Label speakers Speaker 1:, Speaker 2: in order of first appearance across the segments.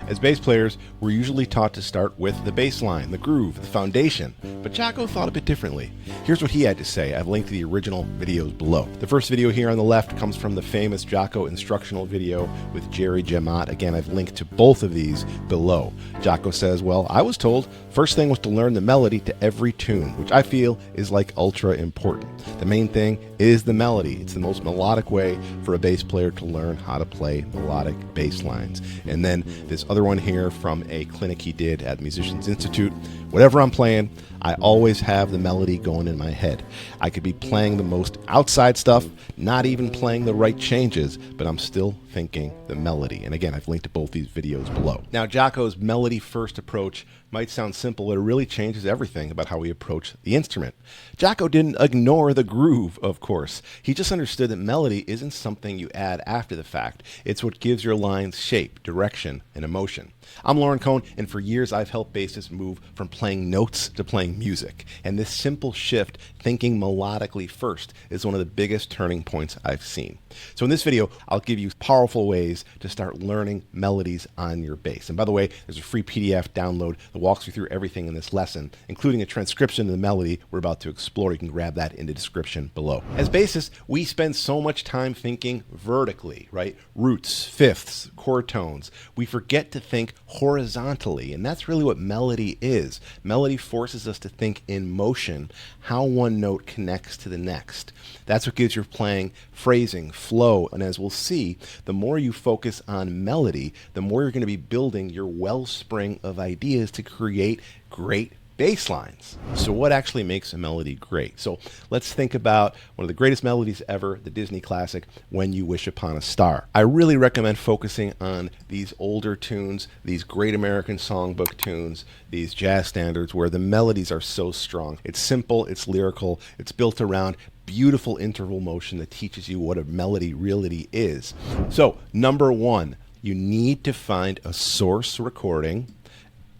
Speaker 1: As bass players, we're usually taught to start with the bass line, the groove, the foundation, but Jaco thought a bit differently. Here's what he had to say. I've linked to the original videos below. The first video here on the left comes from the famous Jaco instructional video with Jerry Jamat. Again, I've linked to both of these below. Jaco says, well, I was told first thing was to learn the melody to every tune, which I feel is like ultra important. The main thing is the melody. It's the most melodic way for a bass player to learn how to play melodic bass lines. And then this other one here from a clinic he did at Musicians Institute. Whatever I'm playing, I always have the melody going in my head. I could be playing the most outside stuff, not even playing the right changes, but I'm still thinking the melody. And again, I've linked to both these videos below. Now, Jaco's melody first approach might sound simple, but it really changes everything about how we approach the instrument. Jaco didn't ignore the groove, of course. He just understood that melody isn't something you add after the fact. It's what gives your lines shape, direction, and emotion. I'm Lauren Cohn, and for years I've helped bassists move from playing notes to playing music. And this simple shift, thinking melodically first, is one of the biggest turning points I've seen. So in this video, I'll give you powerful ways to start learning melodies on your bass. And by the way, there's a free PDF download that walks you through everything in this lesson, including a transcription of the melody we're about to explore. You can grab that in the description below. As bassists, we spend so much time thinking vertically, right? Roots, fifths, chord tones. We forget to think horizontally, and that's really what melody is. Melody forces us to think in motion, how one note connects to the next. That's what gives your playing phrasing, flow, and as we'll see, the more you focus on melody, the more you're going to be building your wellspring of ideas to create great bass lines. So what actually makes a melody great? So let's think about one of the greatest melodies ever, the Disney classic, When You Wish Upon a Star. I really recommend focusing on these older tunes, these great American songbook tunes, these jazz standards where the melodies are so strong. It's simple, it's lyrical, it's built around beautiful interval motion that teaches you what a melody really is. So number one, you need to find a source recording,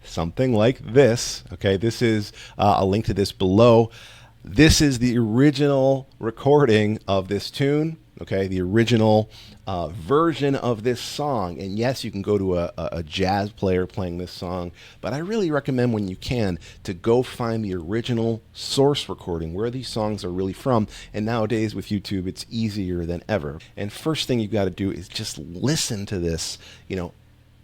Speaker 1: something like this. Okay, this is I'll link to this below. This is the original recording of this tune. Okay, the original version of this song. And yes, you can go to a jazz player playing this song, but I really recommend when you can to go find the original source recording where these songs are really from. And nowadays with YouTube, it's easier than ever. And first thing you've got to do is just listen to this,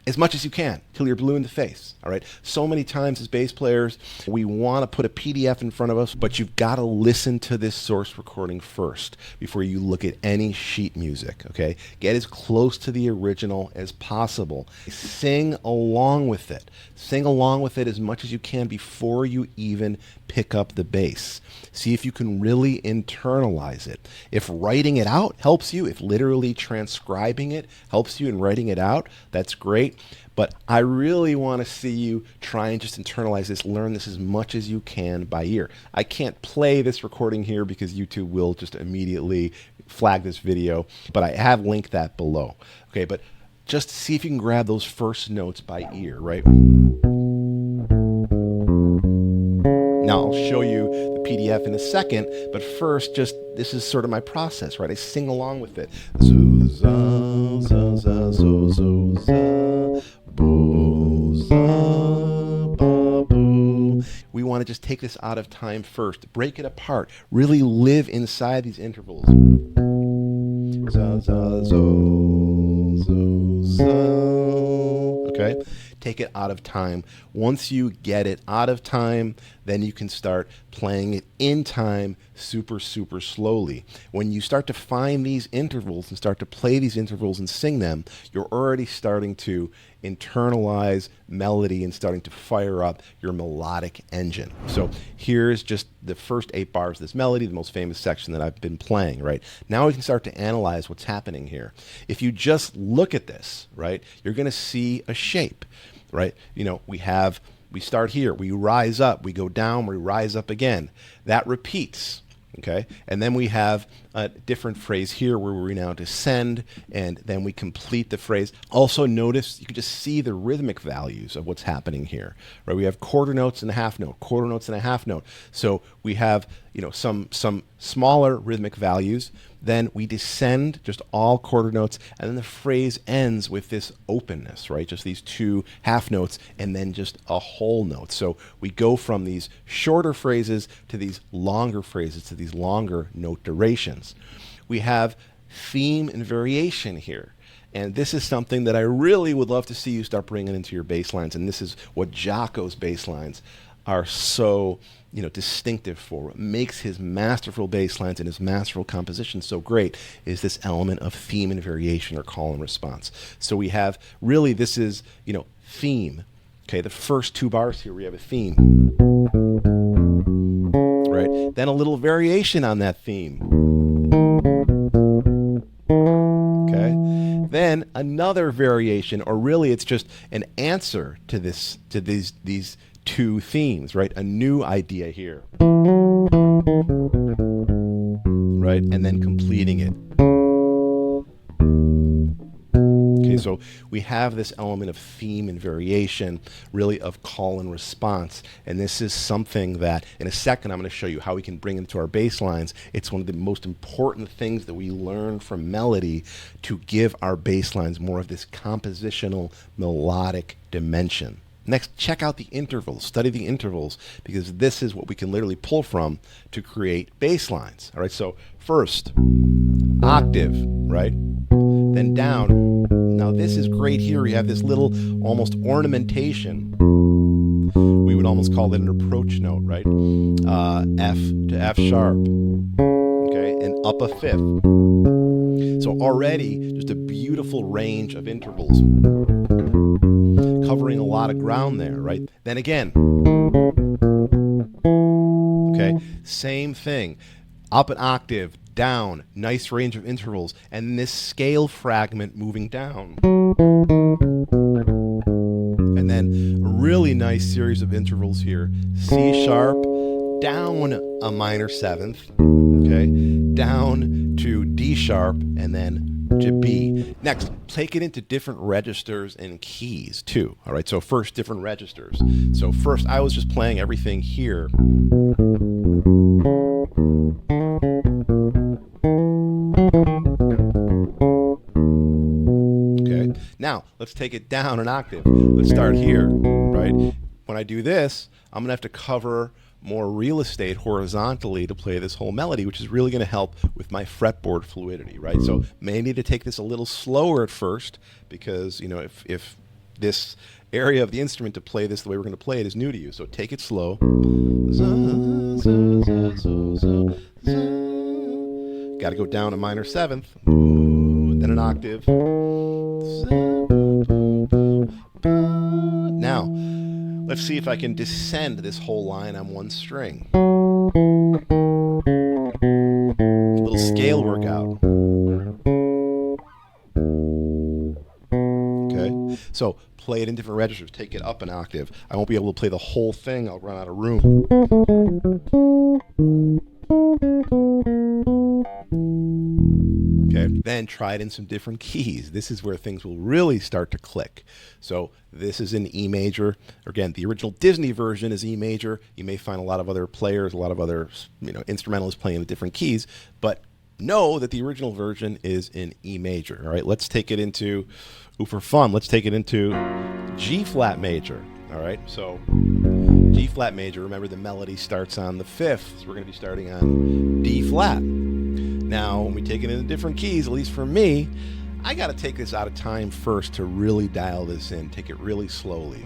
Speaker 1: as much as you can till you're blue in the face. All right. So many times as bass players, we want to put a PDF in front of us, but you've got to listen to this source recording first before you look at any sheet music. Okay. Get as close to the original as possible. Sing along with it. Sing along with it as much as you can before you even pick up the bass. See if you can really internalize it. If writing it out helps you, if literally transcribing it helps you in writing it out, that's great. But I really want to see you try and just internalize this, learn this as much as you can by ear. I can't play this recording here because YouTube will just immediately flag this video, but I have linked that below. Okay, but just see if you can grab those first notes by ear, right? Now I'll show you the PDF in a second, but first, this is sort of my process, right? I sing along with it. We want to just take this out of time first, break it apart, really live inside these intervals. Okay, take it out of time. Once you get it out of time, then you can start playing it in time super slowly. When you start to find these intervals and start to play these intervals and sing them, you're already starting to internalize melody and starting to fire up your melodic engine. So here's just the first 8 bars of this melody, the most famous section that I've been playing, right? Now we can start to analyze what's happening here. If you just look at this, right, you're going to see a shape, right? We start here, we rise up, we go down, we rise up again. That repeats. Okay, and then we have a different phrase here where we now descend and then we complete the phrase. Also notice you can just see the rhythmic values of what's happening here, right? We have quarter notes and a half note, quarter notes and a half note. So we have some smaller rhythmic values. Then we descend just all quarter notes, and then the phrase ends with this openness, right? Just these two half notes and then just a whole note. So we go from these shorter phrases to these longer phrases to these longer note durations. We have theme and variation here. And this is something that I really would love to see you start bringing into your bass lines. And this is what Jaco's bass lines are so distinctive for. What makes his masterful bass lines and his masterful composition so great is this element of theme and variation, or call and response. So we have really, this is theme. Okay, the first two bars here we have a theme, right? Then a little variation on that theme. Okay, then another variation, or really it's just an answer to these two themes, right? A new idea here, right? And then completing it. Okay, so we have this element of theme and variation, really of call and response. And this is something that, in a second, I'm going to show you how we can bring into our bass lines. It's one of the most important things that we learn from melody to give our bass lines more of this compositional, melodic dimension. Next, check out the intervals, study the intervals, because this is what we can literally pull from to create bass lines. All right, so first, octave, right? Then down. Now this is great here. We have this little almost ornamentation. We would almost call it an approach note, right? F to F sharp, okay, and up a fifth. So already just a beautiful range of intervals, covering a lot of ground there, right? Then again, okay, same thing, up an octave, down, nice range of intervals, and this scale fragment moving down. And then a really nice series of intervals here, C sharp, down a minor seventh, okay, down to D sharp, and then to B. Next, take it into different registers and keys too. All right, so first, different registers. So first, I was just playing everything here. Okay, now let's take it down an octave. Let's start here, right? When I do this, I'm gonna have to cover more real estate horizontally to play this whole melody, which is really going to help with my fretboard fluidity, right? So may need to take this a little slower at first, because if this area of the instrument to play this the way we're going to play it is new to you, so take it slow. Got to go down a minor seventh, then an octave. Now let's see if I can descend this whole line on one string. A little scale workout. Okay, so play it in different registers. Take it up an octave. I won't be able to play the whole thing. I'll run out of room. Okay, then try it in some different keys. This is where things will really start to click. So this is in E major. Again, the original Disney version is E major. You may find a lot of other players, a lot of other instrumentalists playing in different keys, but know that the original version is in E major. All right, let's take it into, for fun, let's take it into G flat major. All right, so G flat major, remember the melody starts on the fifth, so we're going to be starting on D flat. Now, when we take it into different keys, at least for me, I got to take this out of time first to really dial this in, take it really slowly.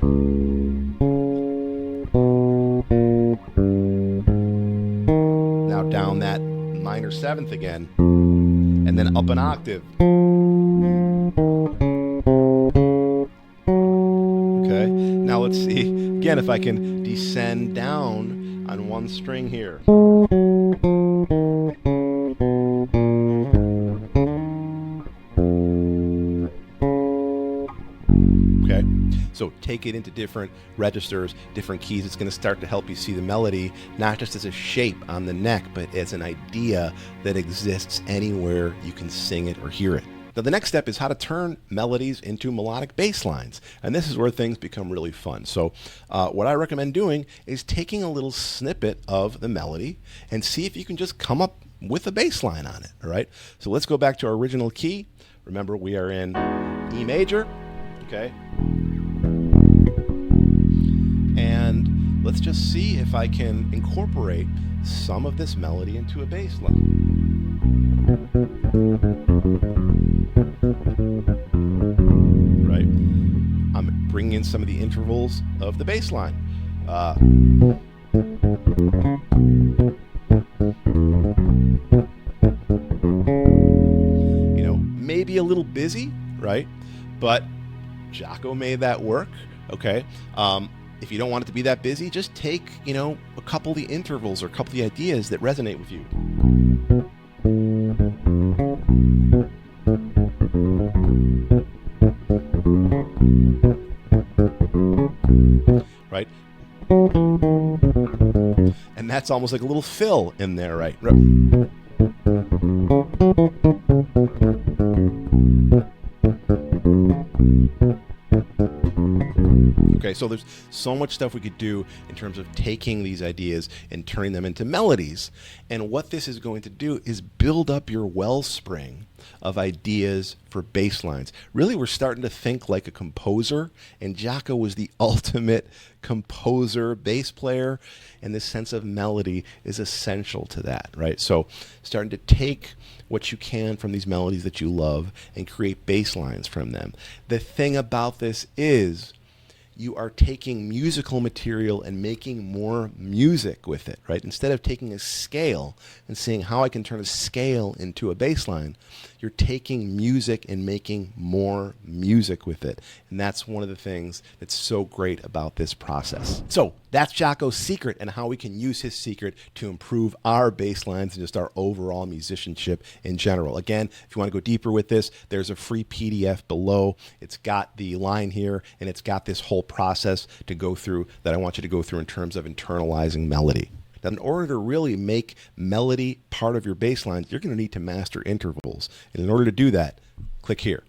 Speaker 1: Now down that minor seventh again, and then up an octave. Okay, now let's see, again, if I can descend down on one string here. Okay, so take it into different registers, different keys. It's going to start to help you see the melody, not just as a shape on the neck, but as an idea that exists anywhere you can sing it or hear it. Now, the next step is how to turn melodies into melodic bass lines. And this is where things become really fun. So what I recommend doing is taking a little snippet of the melody and see if you can just come up with a bass line on it. All right. So let's go back to our original key. Remember, we are in E major. Okay. And let's just see if I can incorporate some of this melody into a bass line. Right? I'm bringing in some of the intervals of the bass line. Maybe a little busy, right? But Jaco made that work. Okay. If you don't want it to be that busy, just take, a couple of the intervals or a couple of the ideas that resonate with you. Right? And that's almost like a little fill in there, right? Okay, so there's so much stuff we could do in terms of taking these ideas and turning them into melodies. And what this is going to do is build up your wellspring of ideas for bass lines. Really, we're starting to think like a composer, and Jaco was the ultimate composer, bass player, and this sense of melody is essential to that, right? So starting to take what you can from these melodies that you love and create bass lines from them. The thing about this is you are taking musical material and making more music with it, right? Instead of taking a scale and seeing how I can turn a scale into a bass line, you're taking music and making more music with it. And that's one of the things that's so great about this process. So that's Jaco's secret and how we can use his secret to improve our bass lines and just our overall musicianship in general. Again, if you want to go deeper with this, there's a free PDF below. It's got the line here and it's got this whole process to go through that I want you to go through in terms of internalizing melody. Now, in order to really make melody part of your bass lines, you're going to need to master intervals. And in order to do that, click here.